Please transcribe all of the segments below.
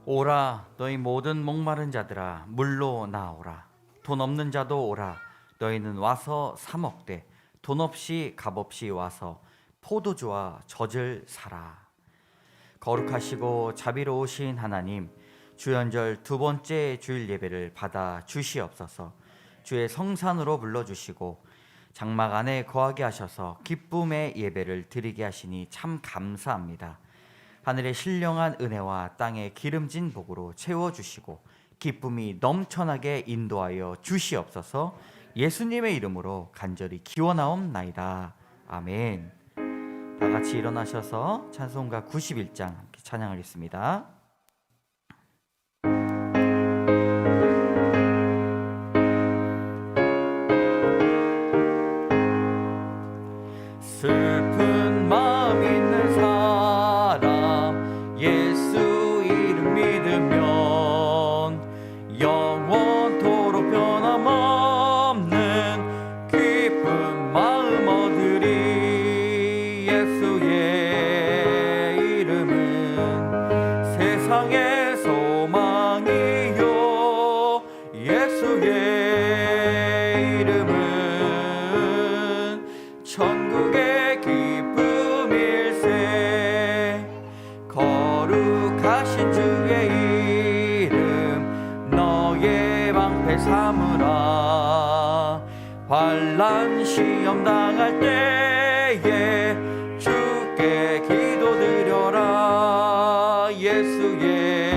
오라 너희 모든 목마른 자들아 물로 나오라. 돈 없는 자도 오라. 너희는 와서 사 먹되 돈 없이 값없이 와서 포도주와 젖을 사라. 거룩하시고 자비로우신 하나님, 주연절 두 번째 주일 예배를 받아 주시옵소서. 주의 성산으로 불러주시고 장막 안에 거하게 하셔서 기쁨의 예배를 드리게 하시니 참 감사합니다. 하늘의 신령한 은혜와 땅의 기름진 복으로 채워주시고 기쁨이 넘쳐나게 인도하여 주시옵소서. 예수님의 이름으로 간절히 기원하옵나이다. 아멘. 다 같이 일어나셔서 찬송가 91장 함께 찬양하겠습니다. 슬픈 마음 있는 사람 예수 이름 믿으면 영원토록 변함없는 기쁜 마음 얻으리. 예수의 이름은 세상의 소망이요 예수의 이름은 천국의 기쁨일세. 거룩하신 주의 이름 너의 방패 삼으라. 환난 시험 당할 때에 주께 기도드려라. 예수의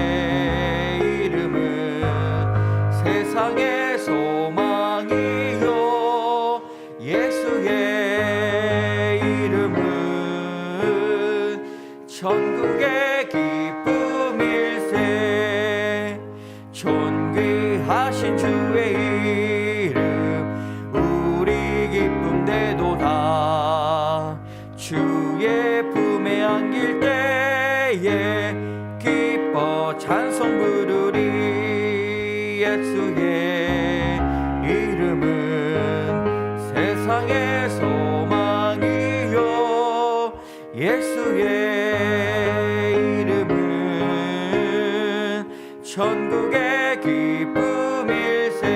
이름은 세상의 소망이요 예수의 이름은 천국의 기쁨일세. 존귀하신 주의 이름 우리 기쁨되도다. 주의 품에 안길 때에 기뻐 찬송 부르리. 예수의 이름은 세상의 소망이요 예수의 이름은 천국의 기쁨일세.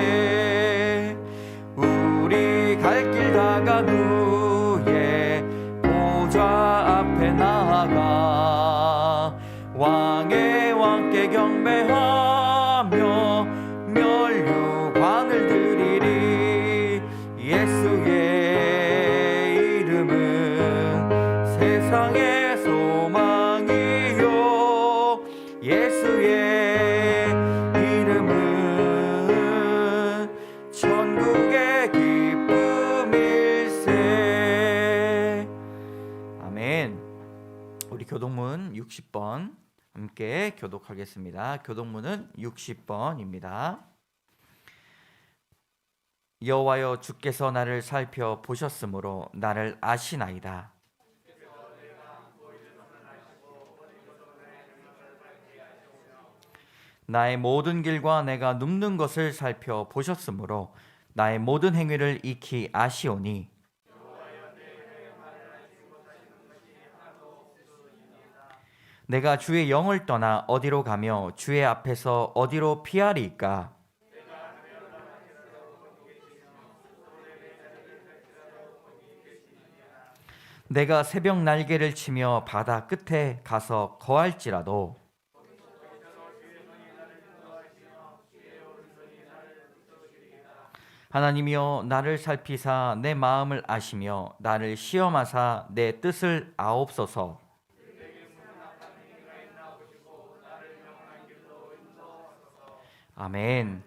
우리 갈 길 다간 후에 보좌 앞에 나아가 왕의 왕께 경배하며 멸류관을 드리리. 예수의 이름은 세상의 소망이요 예수의 이름은 천국의 기쁨일세. 아멘. 우리 교독문 60번 함께 교독하겠습니다. 교독문은 60번입니다. 여호와여 주께서 나를 살펴 보셨으므로 나를 아시나이다. 나의 모든 길과 내가 눕는 것을 살펴 보셨으므로 나의 모든 행위를 익히 아시오니 내가 주의 영을 떠나 어디로 가며 주의 앞에서 어디로 피하리이까? 내가 새벽 날개를 치며 바다 끝에 가서 거할지라도 하나님이여 나를 살피사 내 마음을 아시며 나를 시험하사 내 뜻을 아옵소서. 아멘.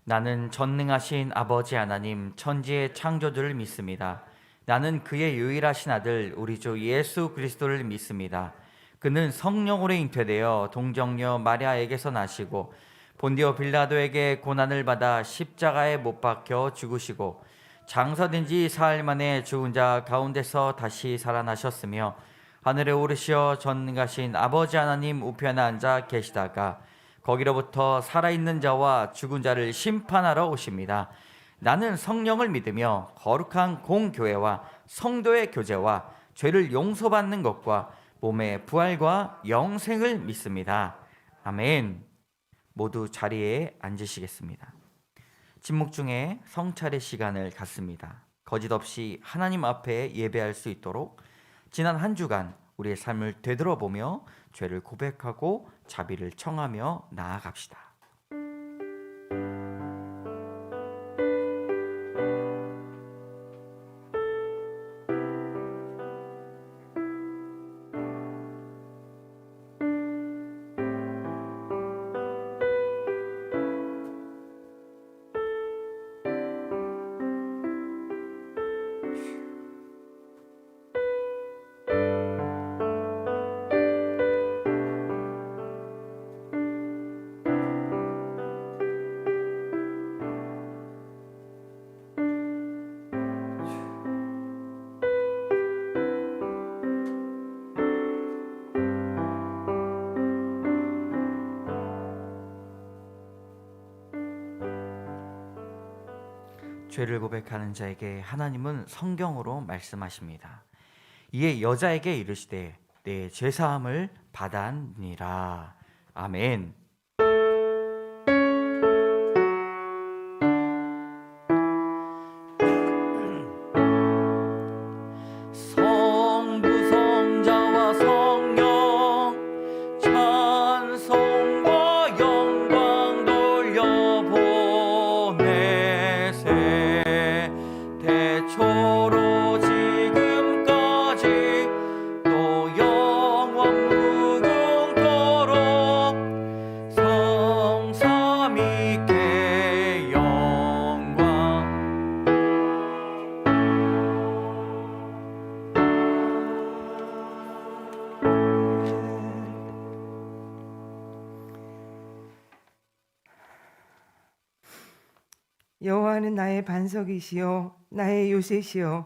나는 전능하신 아버지 하나님 천지의 창조주를 믿습니다. 나는 그의 유일하신 아들 우리 주 예수 그리스도를 믿습니다. 그는 성령으로 잉태되어 동정녀 마리아에게서 나시고 본디오 빌라도에게 고난을 받아 십자가에 못 박혀 죽으시고 장사된 지 사흘 만에 죽은 자 가운데서 다시 살아나셨으며 하늘에 오르시어 전능하신 아버지 하나님 우편에 앉아 계시다가 거기로부터 살아있는 자와 죽은 자를 심판하러 오십니다. 나는 성령을 믿으며 거룩한 공교회와 성도의 교제와 죄를 용서받는 것과 몸의 부활과 영생을 믿습니다. 아멘. 모두 자리에 앉으시겠습니다. 침묵 중에 성찰의 시간을 갖습니다. 거짓 없이 하나님 앞에 예배할 수 있도록 지난 한 주간 우리의 삶을 되돌아보며 죄를 고백하고 자비를 청하며 나아갑시다. 죄를 고백하는 자에게 하나님은 성경으로 말씀하십니다. 이에 여자에게 이르시되 내 죄사함을 받았니라. 아멘. 성부 성자와 성령 찬송과 영광 돌려보내세 대초로 지금까지 또 영원 무궁토록 성삼위께 영광. 여호와는 나의 반석이시요 나의 요새시요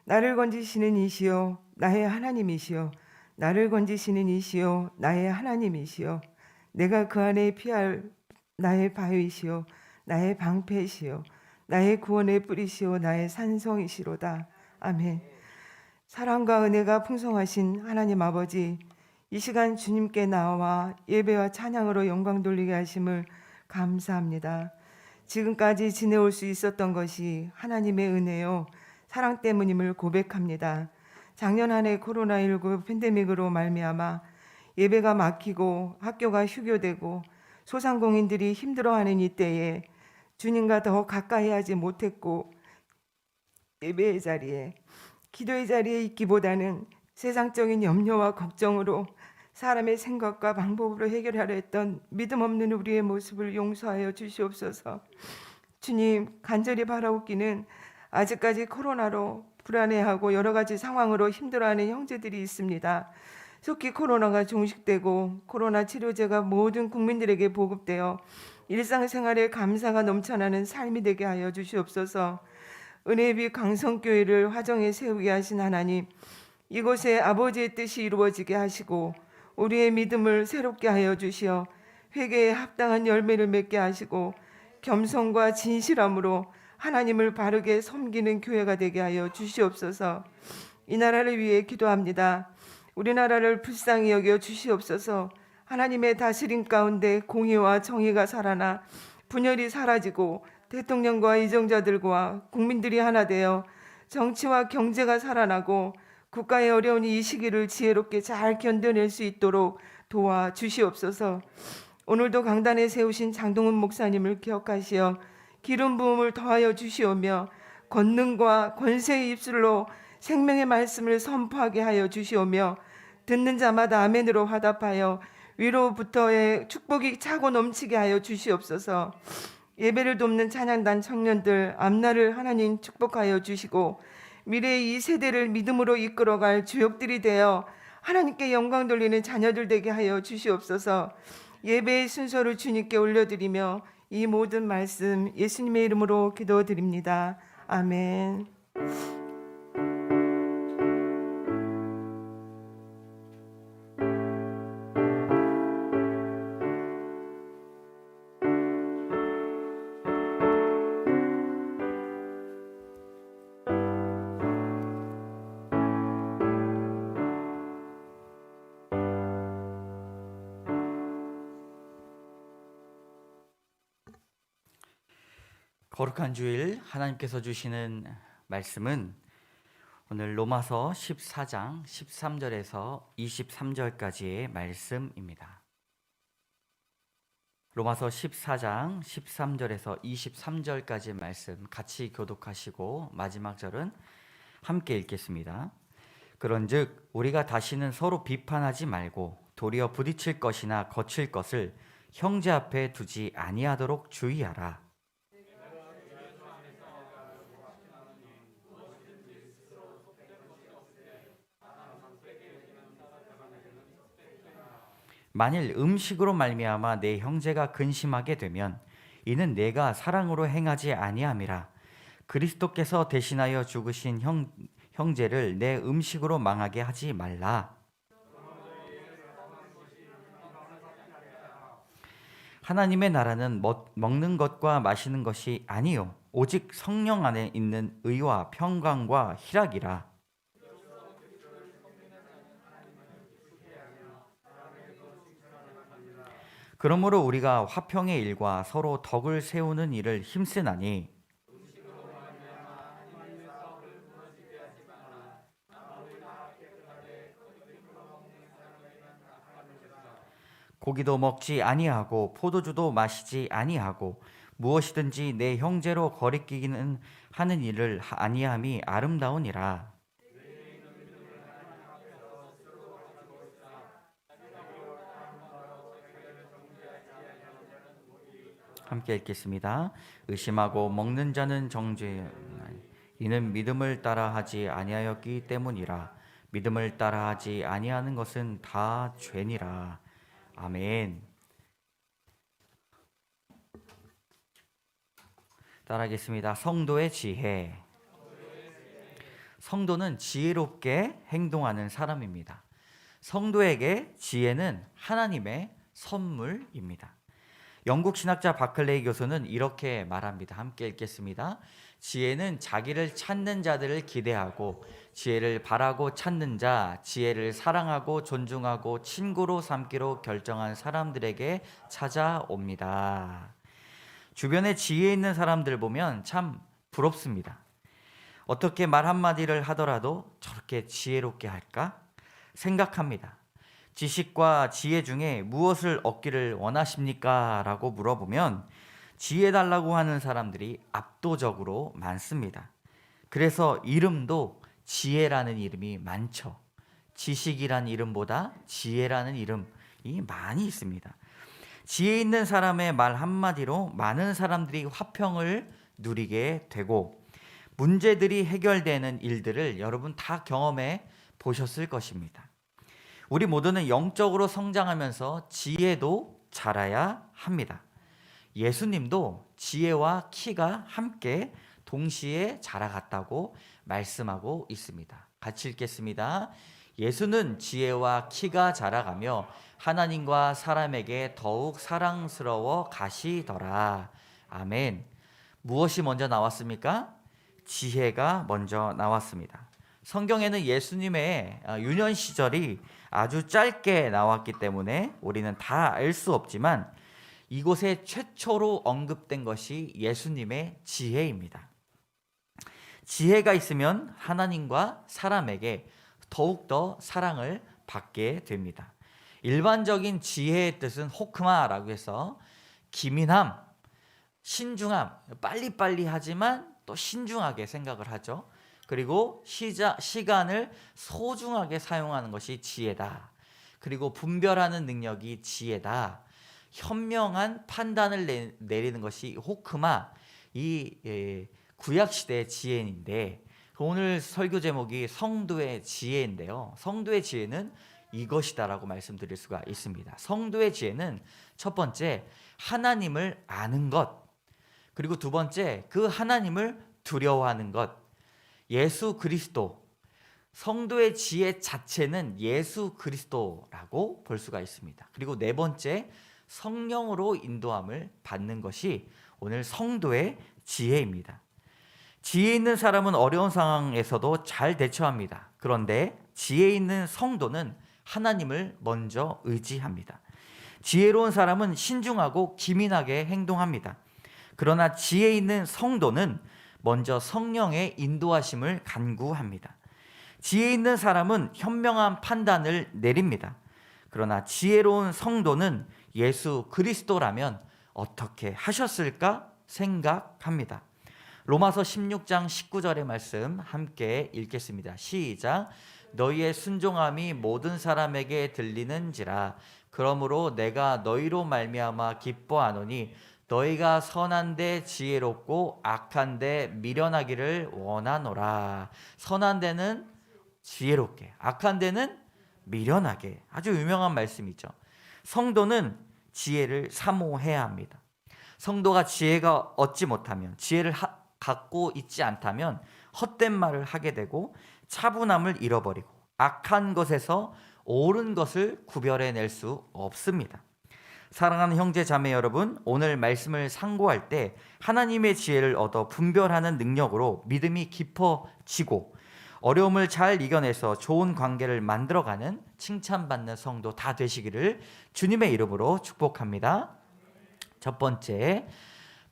나를 건지시는 이시요 나의 하나님이시요 나를 건지시는 이시요 나의 하나님이시요 내가 그 안에 피할 나의 바위시요 나의 방패시요 나의 구원의 뿌리시요 나의 산성이시로다. 아멘. 사랑과 은혜가 풍성하신 하나님 아버지, 이 시간 주님께 나와 예배와 찬양으로 영광 돌리게 하심을 감사합니다. 지금까지 지내올 수 있었던 것이 하나님의 은혜요 사랑 때문임을 고백합니다. 작년 한 해 코로나19 팬데믹으로 말미암아 예배가 막히고 학교가 휴교되고 소상공인들이 힘들어하는 이때에 주님과 더 가까이 하지 못했고, 예배의 자리에 기도의 자리에 있기보다는 세상적인 염려와 걱정으로 사람의 생각과 방법으로 해결하려 했던 믿음 없는 우리의 모습을 용서하여 주시옵소서. 주님, 간절히 바라옵기는 아직까지 코로나로 불안해하고 여러 가지 상황으로 힘들어하는 형제들이 있습니다. 속히 코로나가 종식되고 코로나 치료제가 모든 국민들에게 보급되어 일상생활에 감사가 넘쳐나는 삶이 되게 하여 주시옵소서. 은혜의 빛 강성교회를 화정에 세우게 하신 하나님, 이곳에 아버지의 뜻이 이루어지게 하시고 우리의 믿음을 새롭게 하여 주시어 회개에 합당한 열매를 맺게 하시고 겸손과 진실함으로 하나님을 바르게 섬기는 교회가 되게 하여 주시옵소서. 이 나라를 위해 기도합니다. 우리나라를 불쌍히 여겨 주시옵소서. 하나님의 다스림 가운데 공의와 정의가 살아나 분열이 사라지고 대통령과 이정자들과 국민들이 하나 되어 정치와 경제가 살아나고 국가의 어려운 이 시기를 지혜롭게 잘 견뎌낼 수 있도록 도와주시옵소서. 오늘도 강단에 세우신 장동훈 목사님을 기억하시어 기름 부음을 더하여 주시오며 권능과 권세의 입술로 생명의 말씀을 선포하게 하여 주시오며 듣는 자마다 아멘으로 화답하여 위로부터의 축복이 차고 넘치게 하여 주시옵소서. 예배를 돕는 찬양단 청년들 앞날을 하나님 축복하여 주시고 미래의 이 세대를 믿음으로 이끌어갈 주역들이 되어 하나님께 영광 돌리는 자녀들 되게 하여 주시옵소서. 예배의 순서를 주님께 올려드리며 이 모든 말씀 예수님의 이름으로 기도드립니다. 아멘. 거룩한 주일 하나님께서 주시는 말씀은 오늘 로마서 14장 13절에서 23절까지의 말씀입니다. 로마서 14장 13절에서 23절까지 말씀 같이 교독하시고 마지막 절은 함께 읽겠습니다. 그런즉 우리가 다시는 서로 비판하지 말고 도리어 부딪힐 것이나 거칠 것을 형제 앞에 두지 아니하도록 주의하라. 만일 음식으로 말미암아 내 형제가 근심하게 되면 이는 내가 사랑으로 행하지 아니함이라. 그리스도께서 대신하여 죽으신 형제를 내 음식으로 망하게 하지 말라. 하나님의 나라는 먹는 것과 마시는 것이 아니요 오직 성령 안에 있는 의와 평강과 희락이라. 그러므로 우리가 화평의 일과 서로 덕을 세우는 일을 힘쓰나니 고기도 먹지 아니하고 포도주도 마시지 아니하고 무엇이든지 내 형제로 거리끼기는 하는 일을 아니함이 아름다우니라. 함께 읽겠습니다. 의심하고 먹는 자는 정죄 이는 믿음을 따라하지 아니하였기 때문이라. 믿음을 따라하지 아니하는 것은 다 죄니라. 아멘. 따라하겠습니다. 성도의 지혜. 성도는 지혜롭게 행동하는 사람입니다. 성도에게 지혜는 하나님의 선물입니다. 영국 신학자 바클레이 교수는 이렇게 말합니다. 함께 읽겠습니다. 지혜는 자기를 찾는 자들을 기대하고 지혜를 바라고 찾는 자, 지혜를 사랑하고 존중하고 친구로 삼기로 결정한 사람들에게 찾아옵니다. 주변에 지혜 있는 사람들 보면 참 부럽습니다. 어떻게 말 한마디를 하더라도 저렇게 지혜롭게 할까 생각합니다. 지식과 지혜 중에 무엇을 얻기를 원하십니까? 라고 물어보면 지혜 달라고 하는 사람들이 압도적으로 많습니다. 그래서 이름도 지혜라는 이름이 많죠. 지식이라는 이름보다 지혜라는 이름이 많이 있습니다. 지혜 있는 사람의 말 한마디로 많은 사람들이 화평을 누리게 되고 문제들이 해결되는 일들을 여러분 다 경험해 보셨을 것입니다. 우리 모두는 영적으로 성장하면서 지혜도 자라야 합니다. 예수님도 지혜와 키가 함께 동시에 자라갔다고 말씀하고 있습니다. 같이 읽겠습니다. 예수는 지혜와 키가 자라가며 하나님과 사람에게 더욱 사랑스러워 가시더라. 아멘. 무엇이 먼저 나왔습니까? 지혜가 먼저 나왔습니다. 성경에는 예수님의 유년 시절이 아주 짧게 나왔기 때문에 우리는 다 알 수 없지만 이곳에 최초로 언급된 것이 예수님의 지혜입니다. 지혜가 있으면 하나님과 사람에게 더욱더 사랑을 받게 됩니다. 일반적인 지혜의 뜻은 호크마라고 해서 기민함, 신중함, 빨리빨리 하지만 또 신중하게 생각을 하죠. 그리고 시간을 소중하게 사용하는 것이 지혜다. 그리고 분별하는 능력이 지혜다. 현명한 판단을 내리는 것이 호크마, 이 구약시대의 지혜인데 오늘 설교 제목이 성도의 지혜인데요. 성도의 지혜는 이것이다라고 말씀드릴 수가 있습니다. 성도의 지혜는 첫 번째, 하나님을 아는 것. 그리고 두 번째, 그 하나님을 두려워하는 것. 예수 그리스도, 성도의 지혜 자체는 예수 그리스도라고 볼 수가 있습니다. 그리고 네 번째, 성령으로 인도함을 받는 것이 오늘 성도의 지혜입니다. 지혜 있는 사람은 어려운 상황에서도 잘 대처합니다. 그런데 지혜 있는 성도는 하나님을 먼저 의지합니다. 지혜로운 사람은 신중하고 기민하게 행동합니다. 그러나 지혜 있는 성도는 먼저 성령의 인도하심을 간구합니다. 지혜 있는 사람은 현명한 판단을 내립니다. 그러나 지혜로운 성도는 예수 그리스도라면 어떻게 하셨을까 생각합니다. 로마서 16장 19절의 말씀 함께 읽겠습니다. 시작. 너희의 순종함이 모든 사람에게 들리는지라. 그러므로 내가 너희로 말미암아 기뻐하노니 너희가 선한데 지혜롭고 악한데 미련하기를 원하노라. 선한 데는 지혜롭게, 악한 데는 미련하게. 아주 유명한 말씀이죠. 성도는 지혜를 사모해야 합니다. 성도가 지혜가 얻지 못하면, 지혜를 갖고 있지 않다면 헛된 말을 하게 되고 차분함을 잃어버리고 악한 것에서 옳은 것을 구별해낼 수 없습니다. 사랑하는 형제 자매 여러분, 오늘 말씀을 상고할 때 하나님의 지혜를 얻어 분별하는 능력으로 믿음이 깊어지고 어려움을 잘 이겨내서 좋은 관계를 만들어가는 칭찬받는 성도 다 되시기를 주님의 이름으로 축복합니다. 첫 번째,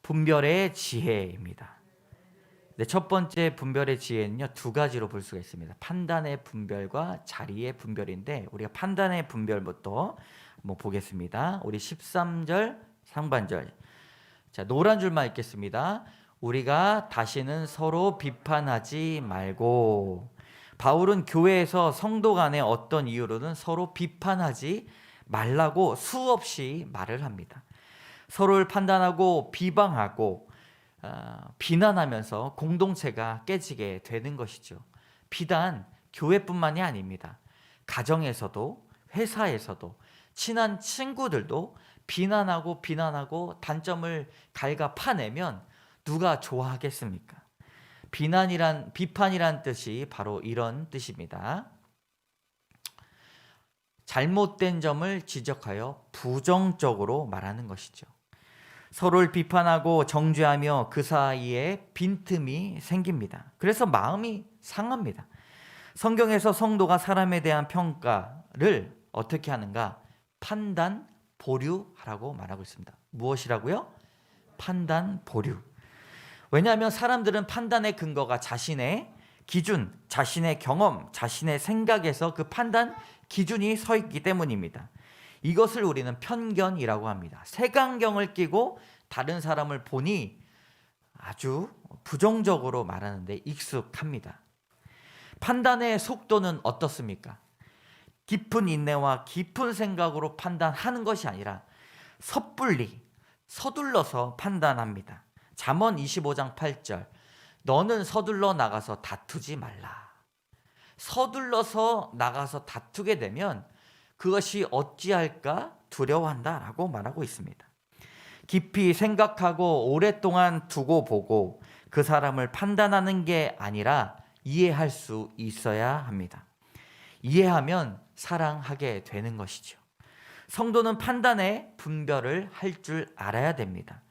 분별의 지혜입니다. 첫 번째 분별의 지혜는요, 두 가지로 볼 수가 있습니다. 판단의 분별과 자리의 분별인데 우리가 판단의 분별부터 한번 보겠습니다. 우리 13절 상반절, 자, 노란 줄만 읽겠습니다. 우리가 다시는 서로 비판하지 말고. 바울은 교회에서 성도 간에 어떤 이유로든 서로 비판하지 말라고 수없이 말을 합니다. 서로를 판단하고 비방하고 비난하면서 공동체가 깨지게 되는 것이죠. 비단 교회뿐만이 아닙니다. 가정에서도, 회사에서도, 친한 친구들도 비난하고 단점을 갈가 파내면 누가 좋아하겠습니까? 비판이란 뜻이 바로 이런 뜻입니다. 잘못된 점을 지적하여 부정적으로 말하는 것이죠. 서로를 비판하고 정죄하며 그 사이에 빈틈이 생깁니다. 그래서 마음이 상합니다. 성경에서 성도가 사람에 대한 평가를 어떻게 하는가? 판단, 보류하라고 말하고 있습니다. 무엇이라고요? 판단, 보류. 왜냐하면 사람들은 판단의 근거가 자신의 기준, 자신의 경험, 자신의 생각에서 그 판단 기준이 서 있기 때문입니다. 이것을 우리는 편견이라고 합니다. 색안경을 끼고 다른 사람을 보니 아주 부정적으로 말하는데 익숙합니다. 판단의 속도는 어떻습니까? 깊은 인내와 깊은 생각으로 판단하는 것이 아니라 섣불리 서둘러서 판단합니다. 잠언 25장 8절, 너는 서둘러 나가서 다투지 말라. 서둘러서 나가서 다투게 되면 그것이 어찌할까 두려워한다라고 말하고 있습니다. 깊이 생각하고 오랫동안 두고 보고 그 사람을 판단하는 게 아니라 이해할 수 있어야 합니다. 이해하면 사랑하게 되는 것이죠. 성도는 판단의 분별을 할 줄 알아야 됩니다.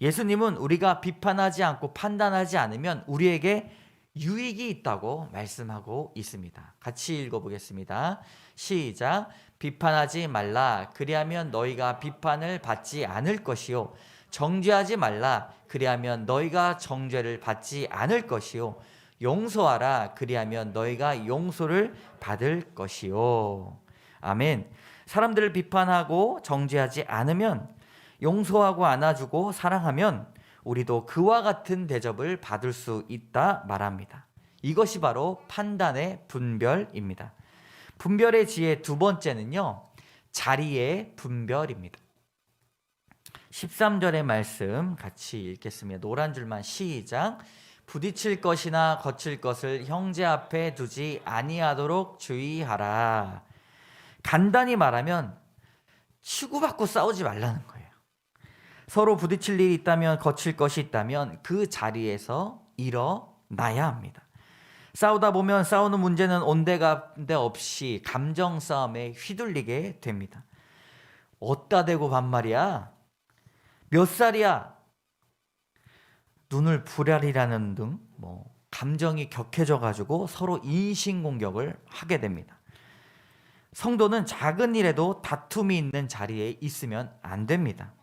예수님은 우리가 비판하지 않고 판단하지 않으면 우리에게 유익이 있다고 말씀하고 있습니다. 같이 읽어보겠습니다. 시작. 비판하지 말라. 그리하면 너희가 비판을 받지 않을 것이요. 정죄하지 말라. 그리하면 너희가 정죄를 받지 않을 것이요. 용서하라. 그리하면 너희가 용서를 받을 것이요. 아멘. 사람들을 비판하고 정죄하지 않으면, 용서하고 안아주고 사랑하면 우리도 그와 같은 대접을 받을 수 있다 말합니다. 이것이 바로 판단의 분별입니다. 분별의 지혜 두 번째는요, 자리의 분별입니다. 13절의 말씀 같이 읽겠습니다. 노란 줄만 시작. 부딪힐 것이나 거칠 것을 형제 앞에 두지 아니하도록 주의하라. 간단히 말하면 치고받고 싸우지 말라는 거예요. 서로 부딪힐 일이 있다면, 거칠 것이 있다면 그 자리에서 일어나야 합니다. 싸우다 보면 싸우는 문제는 온데간데 없이 감정 싸움에 휘둘리게 됩니다. 어디다 대고 반말이야? 몇 살이야? 눈을 부랴리라는 등 감정이 격해져 가지고 서로 인신공격을 하게 됩니다. 성도는 작은 일에도 다툼이 있는 자리에 있으면 안 됩니다.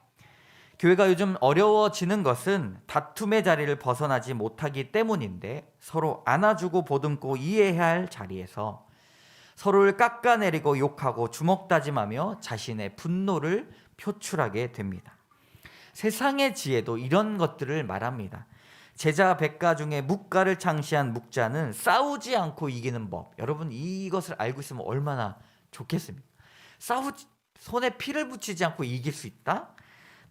교회가 요즘 어려워지는 것은 다툼의 자리를 벗어나지 못하기 때문인데, 서로 안아주고 보듬고 이해해야 할 자리에서 서로를 깎아내리고 욕하고 주먹다짐하며 자신의 분노를 표출하게 됩니다. 세상의 지혜도 이런 것들을 말합니다. 제자 백가 중에 묵가를 창시한 묵자는 싸우지 않고 이기는 법. 여러분, 이것을 알고 있으면 얼마나 좋겠습니까? 손에 피를 붙이지 않고 이길 수 있다?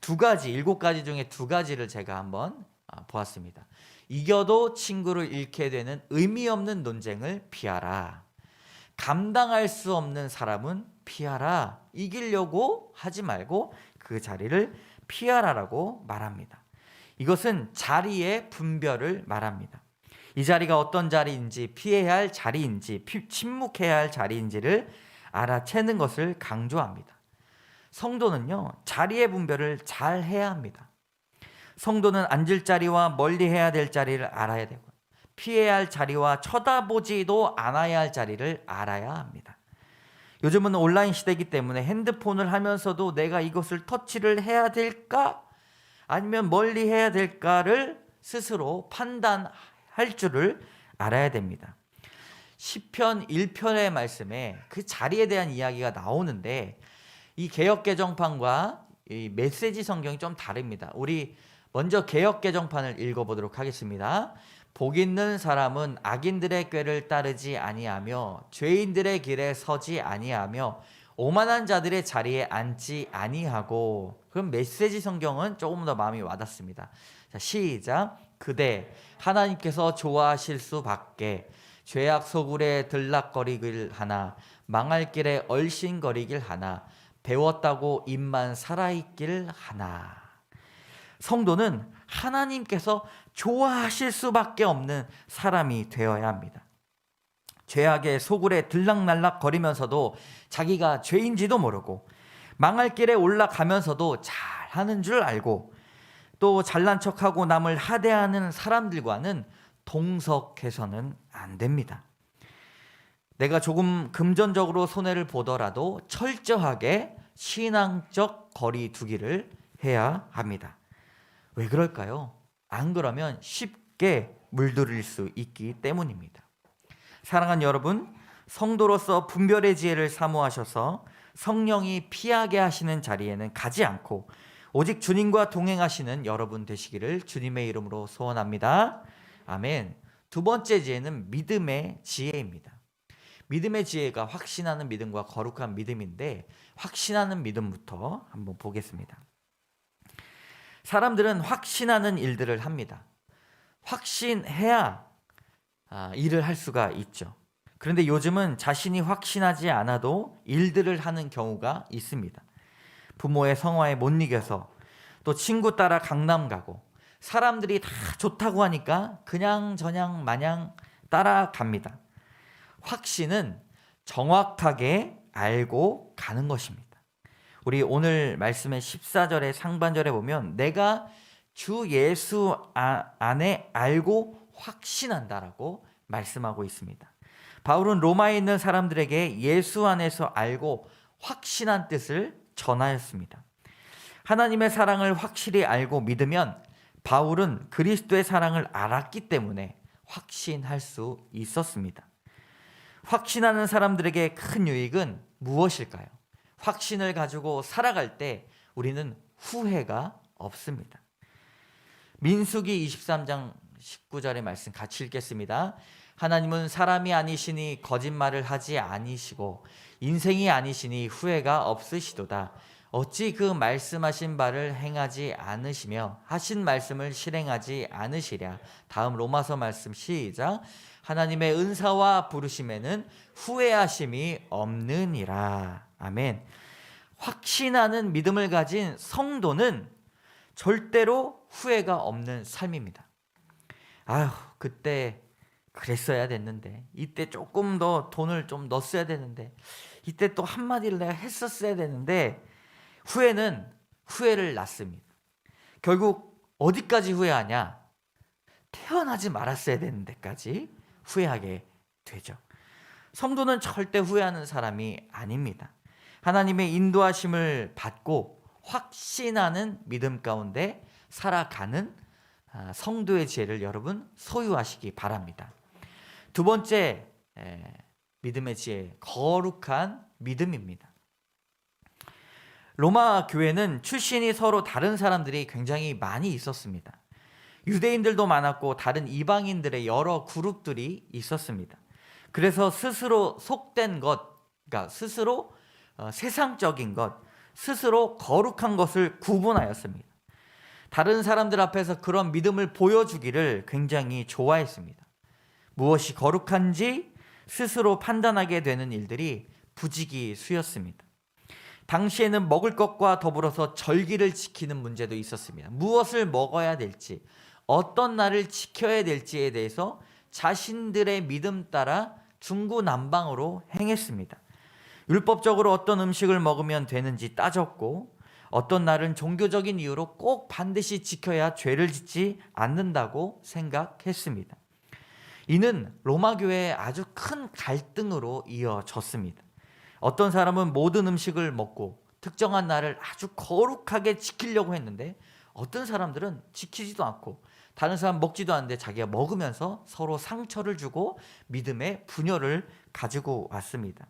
7가지 중에 2가지를 제가 한번 보았습니다. 이겨도 친구를 잃게 되는 의미 없는 논쟁을 피하라. 감당할 수 없는 사람은 피하라. 이기려고 하지 말고 그 자리를 피하라라고 말합니다. 이것은 자리의 분별을 말합니다. 이 자리가 어떤 자리인지, 피해야 할 자리인지, 침묵해야 할 자리인지를 알아채는 것을 강조합니다. 성도는요, 자리의 분별을 잘 해야 합니다. 성도는 앉을 자리와 멀리 해야 될 자리를 알아야 되고, 피해야 할 자리와 쳐다보지도 않아야 할 자리를 알아야 합니다. 요즘은 온라인 시대이기 때문에 핸드폰을 하면서도 내가 이것을 터치를 해야 될까? 아니면 멀리 해야 될까를 스스로 판단할 줄을 알아야 됩니다. 시편 1편의 말씀에 그 자리에 대한 이야기가 나오는데, 이 개역개정판과 이 메시지 성경이 좀 다릅니다. 우리 먼저 개역개정판을 읽어보도록 하겠습니다. 복 있는 사람은 악인들의 꾀를 따르지 아니하며 죄인들의 길에 서지 아니하며 오만한 자들의 자리에 앉지 아니하고. 그럼 메시지 성경은 조금 더 마음이 와닿습니다. 자, 시작. 그대 하나님께서 좋아하실 수밖에 죄악 소굴에 들락거리길 하나 망할 길에 얼씬거리길 하나 배웠다고 입만 살아있길 하나. 성도는 하나님께서 좋아하실 수밖에 없는 사람이 되어야 합니다. 죄악의 소굴에 들락날락 거리면서도 자기가 죄인지도 모르고, 망할 길에 올라가면서도 잘하는 줄 알고, 또 잘난 척하고 남을 하대하는 사람들과는 동석해서는 안 됩니다. 내가 조금 금전적으로 손해를 보더라도 철저하게 신앙적 거리 두기를 해야 합니다. 왜 그럴까요? 안 그러면 쉽게 물들일 수 있기 때문입니다. 사랑하는 여러분, 성도로서 분별의 지혜를 사모하셔서 성령이 피하게 하시는 자리에는 가지 않고 오직 주님과 동행하시는 여러분 되시기를 주님의 이름으로 소원합니다. 아멘. 2번째 지혜는 믿음의 지혜입니다. 믿음의 지혜가 확신하는 믿음과 거룩한 믿음인데, 확신하는 믿음부터 한번 보겠습니다. 사람들은 확신하는 일들을 합니다. 확신해야 일을 할 수가 있죠. 그런데 요즘은 자신이 확신하지 않아도 일들을 하는 경우가 있습니다. 부모의 성화에 못 이겨서 또 친구 따라 강남 가고, 사람들이 다 좋다고 하니까 그냥 저냥 마냥 따라갑니다. 확신은 정확하게 알고 가는 것입니다. 우리 오늘 말씀의 14절의 상반절에 보면 내가 주 예수 안에 알고 확신한다라고 말씀하고 있습니다. 바울은 로마에 있는 사람들에게 예수 안에서 알고 확신한 뜻을 전하였습니다. 하나님의 사랑을 확실히 알고 믿으면 바울은 그리스도의 사랑을 알았기 때문에 확신할 수 있었습니다. 확신하는 사람들에게 큰 유익은 무엇일까요? 확신을 가지고 살아갈 때 우리는 후회가 없습니다. 민수기 23장 19절의 말씀 같이 읽겠습니다. 하나님은 사람이 아니시니 거짓말을 하지 아니시고 인생이 아니시니 후회가 없으시도다. 어찌 그 말씀하신 바를 행하지 않으시며 하신 말씀을 실행하지 않으시랴. 다음 로마서 말씀 시작. 하나님의 은사와 부르심에는 후회하심이 없느니라. 아멘. 확신하는 믿음을 가진 성도는 절대로 후회가 없는 삶입니다. 아휴, 그때 그랬어야 됐는데, 이때 조금 더 돈을 좀 넣었어야 되는데, 이때 또 한마디를 내가 했었어야 되는데, 후회는 후회를 낳습니다. 결국 어디까지 후회하냐? 태어나지 말았어야 되는 데까지 후회하게 되죠. 성도는 절대 후회하는 사람이 아닙니다. 하나님의 인도하심을 받고 확신하는 믿음 가운데 살아가는 성도의 지혜를 여러분 소유하시기 바랍니다. 두 번째 믿음의 지혜, 거룩한 믿음입니다. 로마 교회는 출신이 서로 다른 사람들이 굉장히 많이 있었습니다. 유대인들도 많았고 다른 이방인들의 여러 그룹들이 있었습니다. 그래서 스스로 속된 것, 그러니까 스스로 세상적인 것, 스스로 거룩한 것을 구분하였습니다. 다른 사람들 앞에서 그런 믿음을 보여주기를 굉장히 좋아했습니다. 무엇이 거룩한지 스스로 판단하게 되는 일들이 부지기수였습니다. 당시에는 먹을 것과 더불어서 절기를 지키는 문제도 있었습니다. 무엇을 먹어야 될지, 어떤 날을 지켜야 될지에 대해서 자신들의 믿음 따라 중구난방으로 행했습니다. 율법적으로 어떤 음식을 먹으면 되는지 따졌고, 어떤 날은 종교적인 이유로 꼭 반드시 지켜야 죄를 짓지 않는다고 생각했습니다. 이는 로마 교회의 아주 큰 갈등으로 이어졌습니다. 어떤 사람은 모든 음식을 먹고 특정한 날을 아주 거룩하게 지키려고 했는데, 어떤 사람들은 지키지도 않고 다른 사람 먹지도 않는데 자기가 먹으면서 서로 상처를 주고 믿음의 분열을 가지고 왔습니다.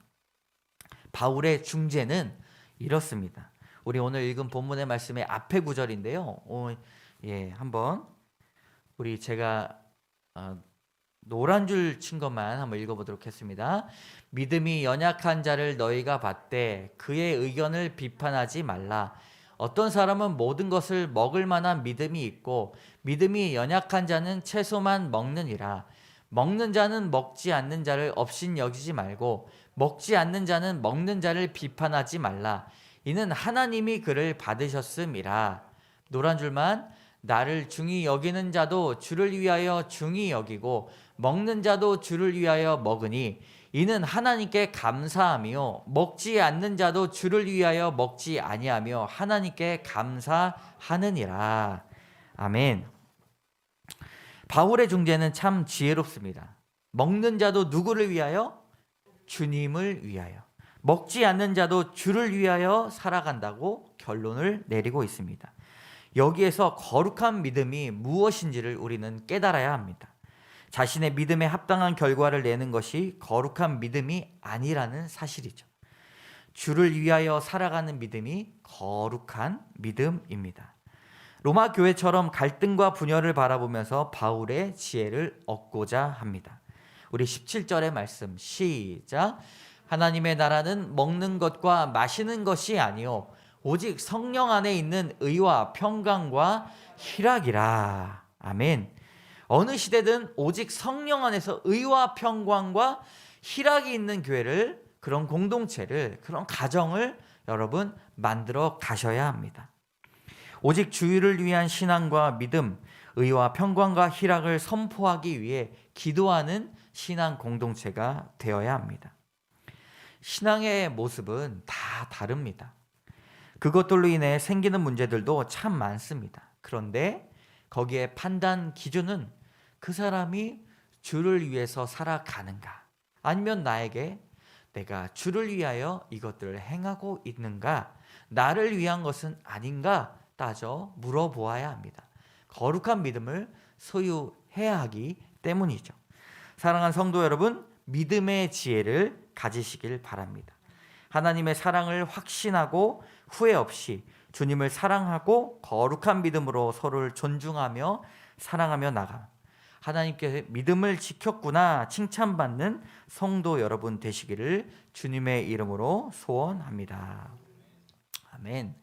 바울의 중재는 이렇습니다. 우리 오늘 읽은 본문의 말씀의 앞에 구절인데요. 한번 우리 제가 노란 줄 친 것만 한번 읽어보도록 하겠습니다. 믿음이 연약한 자를 너희가 받되 그의 의견을 비판하지 말라. 어떤 사람은 모든 것을 먹을 만한 믿음이 있고 믿음이 연약한 자는 채소만 먹느니라. 먹는 자는 먹지 않는 자를 업신여기지 말고 먹지 않는 자는 먹는 자를 비판하지 말라. 이는 하나님이 그를 받으셨음이라. 노란 줄만, 나를 중히 여기는 자도 주를 위하여 중히 여기고 먹는 자도 주를 위하여 먹으니 이는 하나님께 감사하며 먹지 않는 자도 주를 위하여 먹지 아니하며 하나님께 감사하느니라. 아멘. 바울의 중재는 참 지혜롭습니다. 먹는 자도 누구를 위하여? 주님을 위하여. 먹지 않는 자도 주를 위하여 살아간다고 결론을 내리고 있습니다. 여기에서 거룩한 믿음이 무엇인지를 우리는 깨달아야 합니다. 자신의 믿음에 합당한 결과를 내는 것이 거룩한 믿음이 아니라는 사실이죠. 주를 위하여 살아가는 믿음이 거룩한 믿음입니다. 로마 교회처럼 갈등과 분열을 바라보면서 바울의 지혜를 얻고자 합니다. 우리 17절의 말씀 시작. 하나님의 나라는 먹는 것과 마시는 것이 아니요 오직 성령 안에 있는 의와 평강과 희락이라. 아멘. 어느 시대든 오직 성령 안에서 의와 평강과 희락이 있는 교회를, 그런 공동체를, 그런 가정을 여러분 만들어 가셔야 합니다. 오직 주를 위한 신앙과 믿음, 의와 평강과 희락을 선포하기 위해 기도하는 신앙 공동체가 되어야 합니다. 신앙의 모습은 다 다릅니다. 그것들로 인해 생기는 문제들도 참 많습니다. 그런데 거기에 판단 기준은 그 사람이 주를 위해서 살아가는가, 아니면 나에게 내가 주를 위하여 이것들을 행하고 있는가, 나를 위한 것은 아닌가 따져 물어보아야 합니다. 거룩한 믿음을 소유해야 하기 때문이죠. 사랑하는 성도 여러분, 믿음의 지혜를 가지시길 바랍니다. 하나님의 사랑을 확신하고 후회 없이 주님을 사랑하고 거룩한 믿음으로 서로를 존중하며 사랑하며 나가 하나님께 믿음을 지켰구나 칭찬받는 성도 여러분 되시기를 주님의 이름으로 소원합니다. 아멘.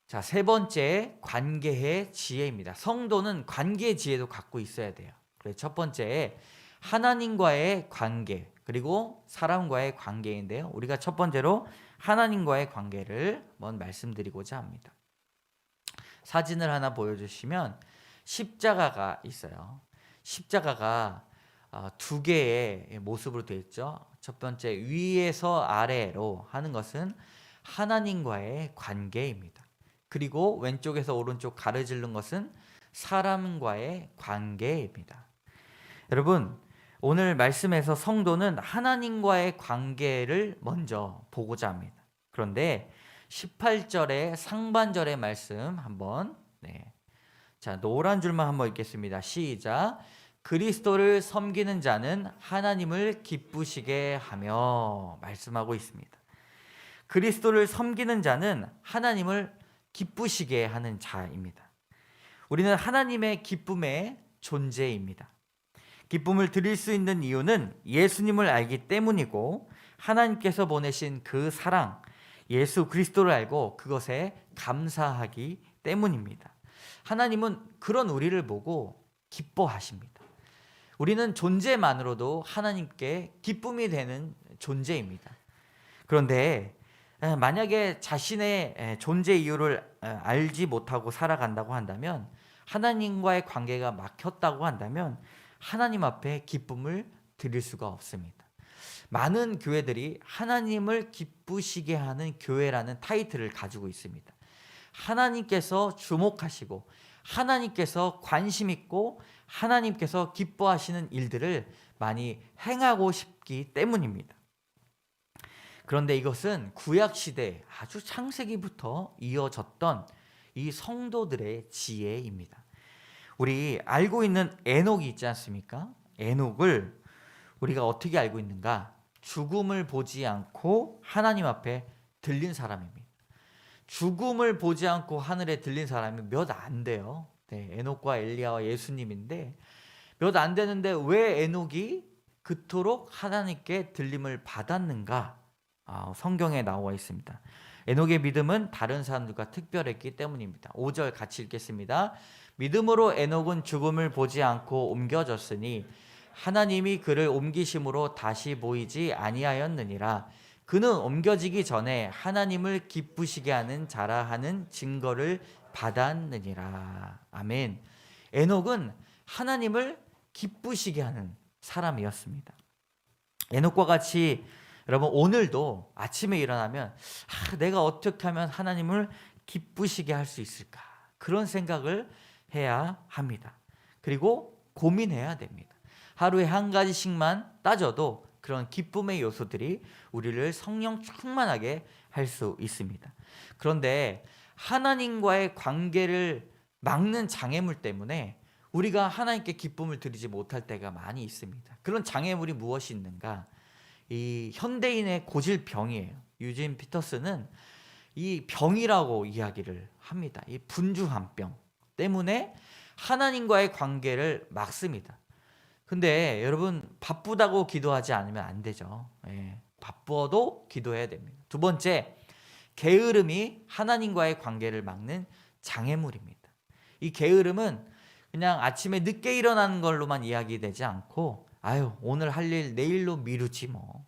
자, 세 번째, 관계의 지혜입니다. 성도는 관계의 지혜도 갖고 있어야 돼요. 그래서 첫 번째, 하나님과의 관계, 그리고 사람과의 관계인데요. 우리가 첫 번째로 하나님과의 관계를 한번 말씀드리고자 합니다. 사진을 하나 보여주시면 십자가가 있어요. 십자가가 두 개의 모습으로 되어 있죠. 첫 번째, 위에서 아래로 하는 것은 하나님과의 관계입니다. 그리고 왼쪽에서 오른쪽 가르짖는 것은 사람과의 관계입니다. 여러분, 오늘 말씀에서 성도는 하나님과의 관계를 먼저 보고자 합니다. 그런데 18절의 상반절의 말씀 한번 자, 노란 줄만 한번 읽겠습니다. 시작. 그리스도를 섬기는 자는 하나님을 기쁘시게 하며 말씀하고 있습니다. 그리스도를 섬기는 자는 하나님을 기쁘시게 하는 자입니다. 우리는 하나님의 기쁨의 존재입니다. 기쁨을 드릴 수 있는 이유는 예수님을 알기 때문이고 하나님께서 보내신 그 사랑, 예수 그리스도를 알고 그것에 감사하기 때문입니다. 하나님은 그런 우리를 보고 기뻐하십니다. 우리는 존재만으로도 하나님께 기쁨이 되는 존재입니다. 그런데 만약에 자신의 존재 이유를 알지 못하고 살아간다고 한다면, 하나님과의 관계가 막혔다고 한다면 하나님 앞에 기쁨을 드릴 수가 없습니다. 많은 교회들이 하나님을 기쁘시게 하는 교회라는 타이틀을 가지고 있습니다. 하나님께서 주목하시고 하나님께서 관심 있고 하나님께서 기뻐하시는 일들을 많이 행하고 싶기 때문입니다. 그런데 이것은 구약시대 아주 창세기부터 이어졌던 이 성도들의 지혜입니다. 우리 알고 있는 에녹이 있지 않습니까? 에녹을 우리가 어떻게 알고 있는가? 죽음을 보지 않고 하나님 앞에 들린 사람입니다. 죽음을 보지 않고 하늘에 들린 사람이 몇 안 돼요. 에녹과 엘리야와 예수님인데 몇 안 되는데 왜 에녹이 그토록 하나님께 들림을 받았는가? 성경에 나와 있습니다. 에녹의 믿음은 다른 사람들과 특별했기 때문입니다. 5절 같이 읽겠습니다. 믿음으로 에녹은 죽음을 보지 않고 옮겨졌으니 하나님이 그를 옮기심으로 다시 보이지 아니하였느니라. 그는 옮겨지기 전에 하나님을 기쁘시게 하는 자라 하는 증거를 받았느니라. 아멘. 에녹은 하나님을 기쁘시게 하는 사람이었습니다. 에녹과 같이 여러분 오늘도 아침에 일어나면 내가 어떻게 하면 하나님을 기쁘시게 할 수 있을까? 그런 생각을 해야 합니다. 그리고 고민해야 됩니다. 하루에 한 가지씩만 따져도 그런 기쁨의 요소들이 우리를 성령 충만하게 할 수 있습니다. 그런데 하나님과의 관계를 막는 장애물 때문에 우리가 하나님께 기쁨을 드리지 못할 때가 많이 있습니다. 그런 장애물이 무엇이 있는가? 이 현대인의 고질병이에요. 유진 피터스는 이 병이라고 이야기를 합니다. 이 분주한 병 때문에 하나님과의 관계를 막습니다. 근데 여러분 바쁘다고 기도하지 않으면 안 되죠. 바빠도 기도해야 됩니다. 두 번째, 게으름이 하나님과의 관계를 막는 장애물입니다. 이 게으름은 그냥 아침에 늦게 일어나는 걸로만 이야기되지 않고 오늘 할 일 내일로 미루지 뭐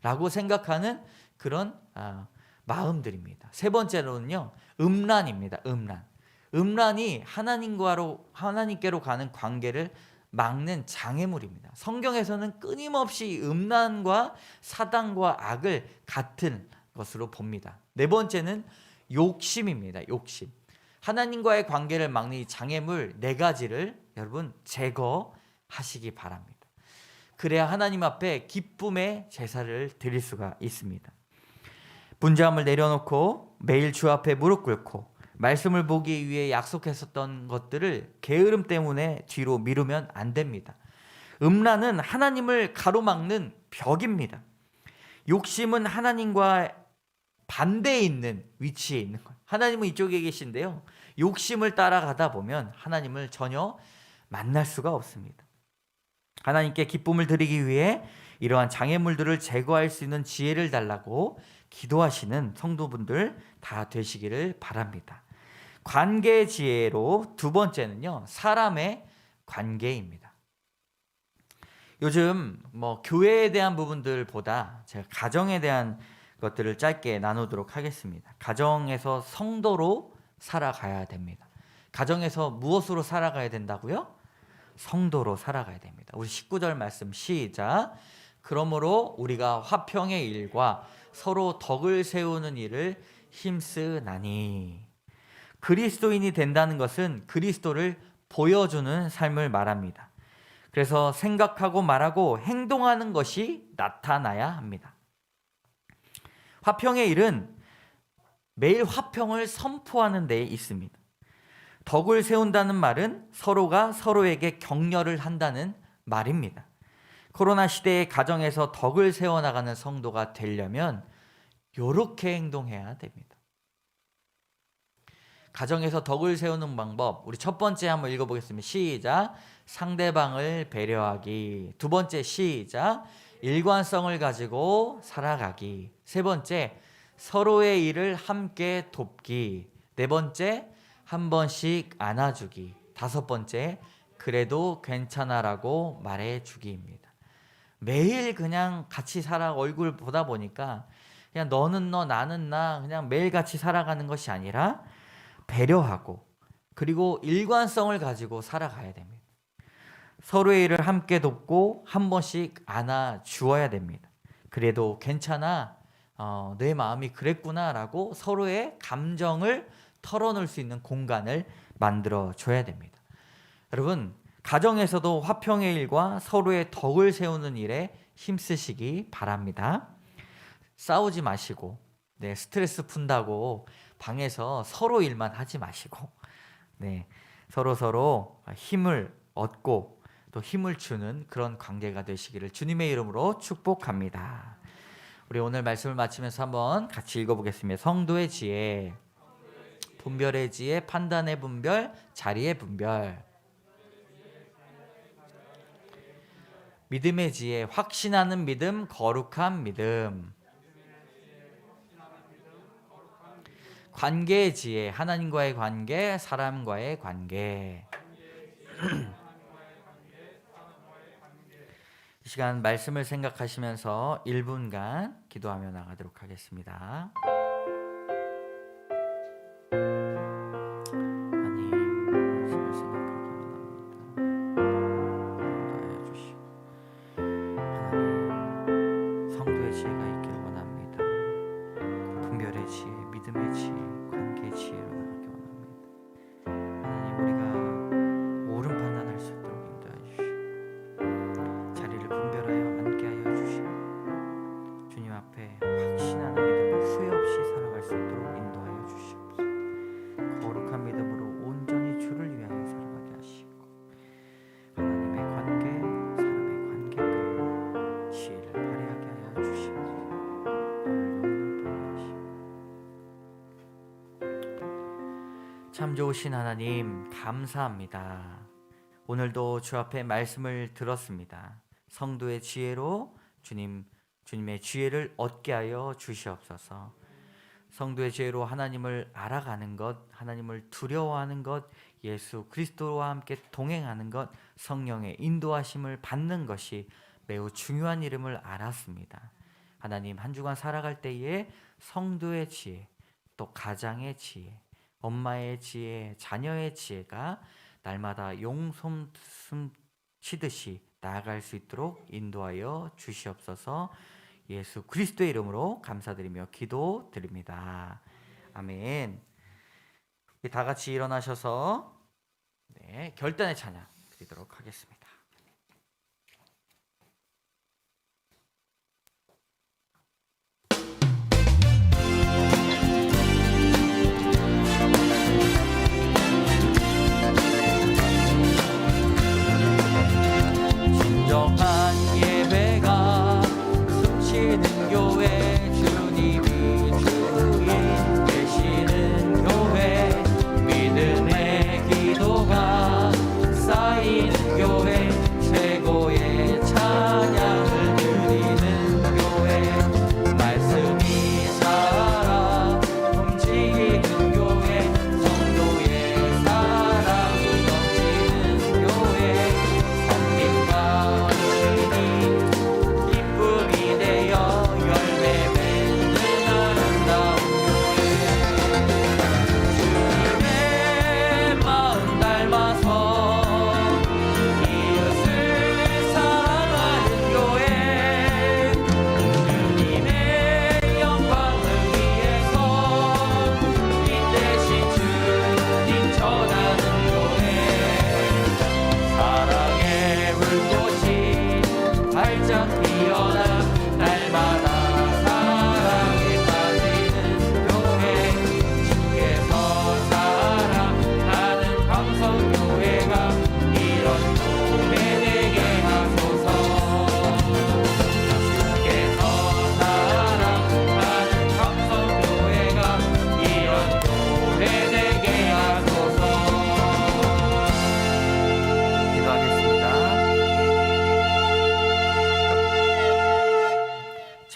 라고 생각하는 그런 마음들입니다. 세 번째로는요, 음란입니다. 음란이 하나님께로 가는 관계를 막는 장애물입니다. 성경에서는 끊임없이 음란과 사단과 악을 같은 것으로 봅니다. 네 번째는 욕심입니다. 욕심. 하나님과의 관계를 막는 이 장애물 네 가지를 여러분 제거하시기 바랍니다. 그래야 하나님 앞에 기쁨의 제사를 드릴 수가 있습니다. 분주함을 내려놓고 매일 주 앞에 무릎 꿇고 말씀을 보기 위해 약속했었던 것들을 게으름 때문에 뒤로 미루면 안 됩니다. 음란은 하나님을 가로막는 벽입니다. 욕심은 하나님과 반대에 있는 위치에 있는 거예요. 하나님은 이쪽에 계신데요, 욕심을 따라가다 보면 하나님을 전혀 만날 수가 없습니다. 하나님께 기쁨을 드리기 위해 이러한 장애물들을 제거할 수 있는 지혜를 달라고 기도하시는 성도분들 다 되시기를 바랍니다. 관계 지혜로 두 번째는요, 사람의 관계입니다. 요즘 교회에 대한 부분들보다 제가 가정에 대한 것들을 짧게 나누도록 하겠습니다. 가정에서 성도로 살아가야 됩니다. 가정에서 무엇으로 살아가야 된다고요? 성도로 살아가야 됩니다. 우리 19절 말씀 시작. 그러므로 우리가 화평의 일과 서로 덕을 세우는 일을 힘쓰나니. 그리스도인이 된다는 것은 그리스도를 보여주는 삶을 말합니다. 그래서 생각하고 말하고 행동하는 것이 나타나야 합니다. 화평의 일은 매일 화평을 선포하는 데 있습니다. 덕을 세운다는 말은 서로가 서로에게 격려를 한다는 말입니다. 코로나 시대의 가정에서 덕을 세워나가는 성도가 되려면 이렇게 행동해야 됩니다. 가정에서 덕을 세우는 방법, 우리 첫 번째 한번 읽어보겠습니다. 시작. 상대방을 배려하기. 두 번째, 시작. 일관성을 가지고 살아가기. 세 번째, 서로의 일을 함께 돕기. 네 번째, 한 번씩 안아주기. 다섯 번째, 그래도 괜찮아라고 말해주기입니다. 매일 그냥 같이 살아 얼굴 보다 보니까 그냥 너는 너 나는 나 그냥 매일 같이 살아가는 것이 아니라 배려하고 그리고 일관성을 가지고 살아가야 됩니다. 서로의 일을 함께 돕고 한 번씩 안아주어야 됩니다. 그래도 괜찮아, 내 마음이 그랬구나 라고 서로의 감정을 털어놓을 수 있는 공간을 만들어줘야 됩니다. 여러분, 가정에서도 화평의 일과 서로의 덕을 세우는 일에 힘쓰시기 바랍니다. 싸우지 마시고 스트레스 푼다고 방에서 서로 일만 하지 마시고 서로 힘을 얻고 또 힘을 주는 그런 관계가 되시기를 주님의 이름으로 축복합니다. 우리 오늘 말씀을 마치면서 한번 같이 읽어보겠습니다. 성도의 지혜, 분별의 지혜, 판단의 분별, 자리의 분별. 믿음의 지혜, 확신하는 믿음, 거룩한 믿음. 관계의 지혜, 하나님과의 관계, 사람과의 관계. 이 시간 말씀을 생각하시면서 1분간 기도하며 나가도록 하겠습니다. 참 좋으신 하나님 감사합니다. 오늘도 주 앞에 말씀을 들었습니다. 성도의 지혜로 주님의 지혜를 얻게 하여 주시옵소서. 성도의 지혜로 하나님을 알아가는 것, 하나님을 두려워하는 것, 예수 그리스도와 함께 동행하는 것, 성령의 인도하심을 받는 것이 매우 중요한 이름을 알았습니다. 하나님, 한 주간 살아갈 때에 성도의 지혜, 또 가장의 지혜, 엄마의 지혜, 자녀의 지혜가 날마다 용솜 치듯이 나아갈 수 있도록 인도하여 주시옵소서. 예수 그리스도의 이름으로 감사드리며 기도드립니다. 아멘. 다 같이 일어나셔서 결단의 찬양 드리도록 하겠습니다. 진정한 예배가 숨쉬는 교회, 주님이 주인 되시는 교회, 믿음의 기도가 쌓이는 교회,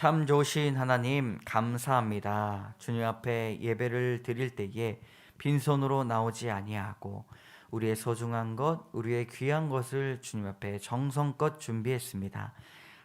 참 좋으신 하나님 감사합니다. 주님 앞에 예배를 드릴 때에 빈손으로 나오지 아니하고 우리의 소중한 것, 우리의 귀한 것을 주님 앞에 정성껏 준비했습니다.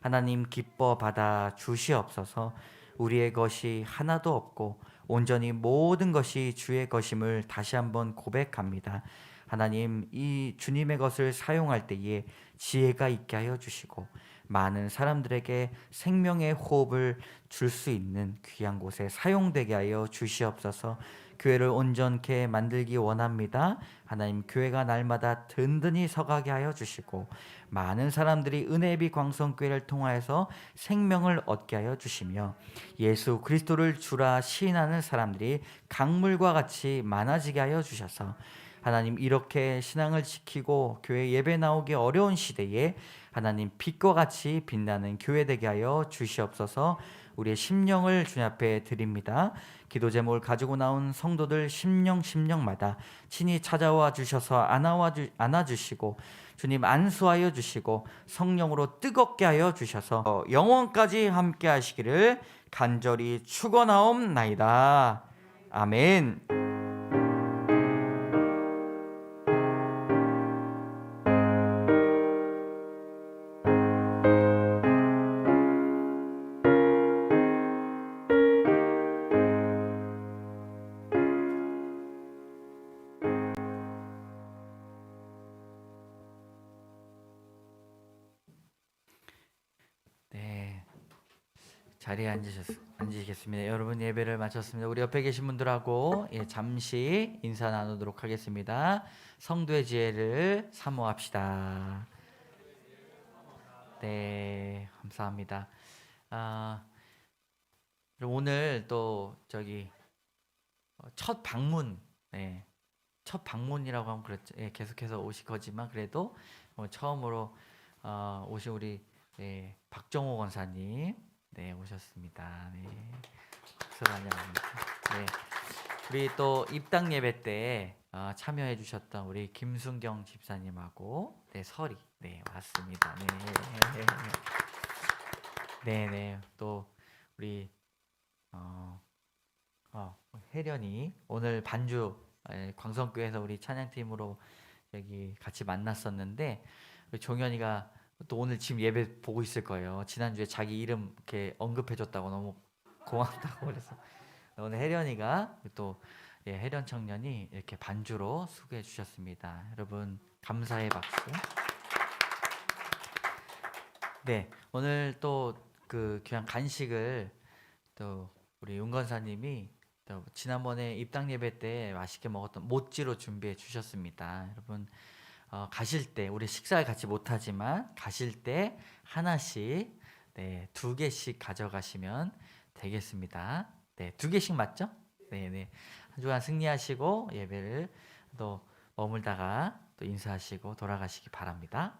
하나님 기뻐 받아 주시옵소서. 우리의 것이 하나도 없고 온전히 모든 것이 주의 것임을 다시 한번 고백합니다. 하나님, 이 주님의 것을 사용할 때에 지혜가 있게 하여 주시고 많은 사람들에게 생명의 호흡을 줄 수 있는 귀한 곳에 사용되게 하여 주시옵소서. 교회를 온전케 만들기 원합니다. 하나님, 교회가 날마다 든든히 서가게 하여 주시고 많은 사람들이 은혜비 광성교회를 통하여서 생명을 얻게 하여 주시며 예수 그리스도를 주라 시인하는 사람들이 강물과 같이 많아지게 하여 주셔서 하나님, 이렇게 신앙을 지키고 교회 예배 나오기 어려운 시대에 하나님 빛과 같이 빛나는 교회 되게 하여 주시옵소서. 우리의 심령을 주님 앞에 드립니다. 기도 제목을 가지고 나온 성도들 심령마다 친히 찾아와 주셔서 안아주시고 주님 안수하여 주시고 성령으로 뜨겁게 하여 주셔서 영원까지 함께 하시기를 간절히 축원하옵나이다. 아멘. 네, 자리에 앉으시겠습니다. 여러분, 예배를 마쳤습니다. 우리 옆에 계신 분들하고 잠시 인사 나누도록 하겠습니다. 성도의 지혜를 사모합시다. 네, 감사합니다. 오늘 또 첫 방문, 첫 방문이라고 하면 그렇죠. 계속해서 오실 거지만 그래도 처음으로 오신 우리 박정호 권사님 오셨습니다. 박수로 환영합니다. 우리 또 입당 예배 때 참여해 주셨던 우리 김순경 집사님하고 설이 왔습니다. 또 우리 혜련이 오늘 반주 광성교회에서 우리 찬양팀으로 여기 같이 만났었는데 우리 종현이가 또 오늘 지금 예배 보고 있을 거예요. 지난주에 자기 이름 이렇게 언급해줬다고 너무 고맙다고 그래서 오늘 혜련이가 또 혜련 청년이 이렇게 반주로 수고해 주셨습니다. 여러분 감사의 박수. 오늘 또 그 귀한 간식을 또 우리 윤건사님이 또 지난번에 입당 예배 때 맛있게 먹었던 모찌로 준비해 주셨습니다. 여러분 가실 때 우리 식사를 같이 못하지만 가실 때 하나씩 2개씩 가져가시면 되겠습니다. 2개씩 맞죠? 한 주간 승리하시고 예배를 또 머물다가 또 인사하시고 돌아가시기 바랍니다.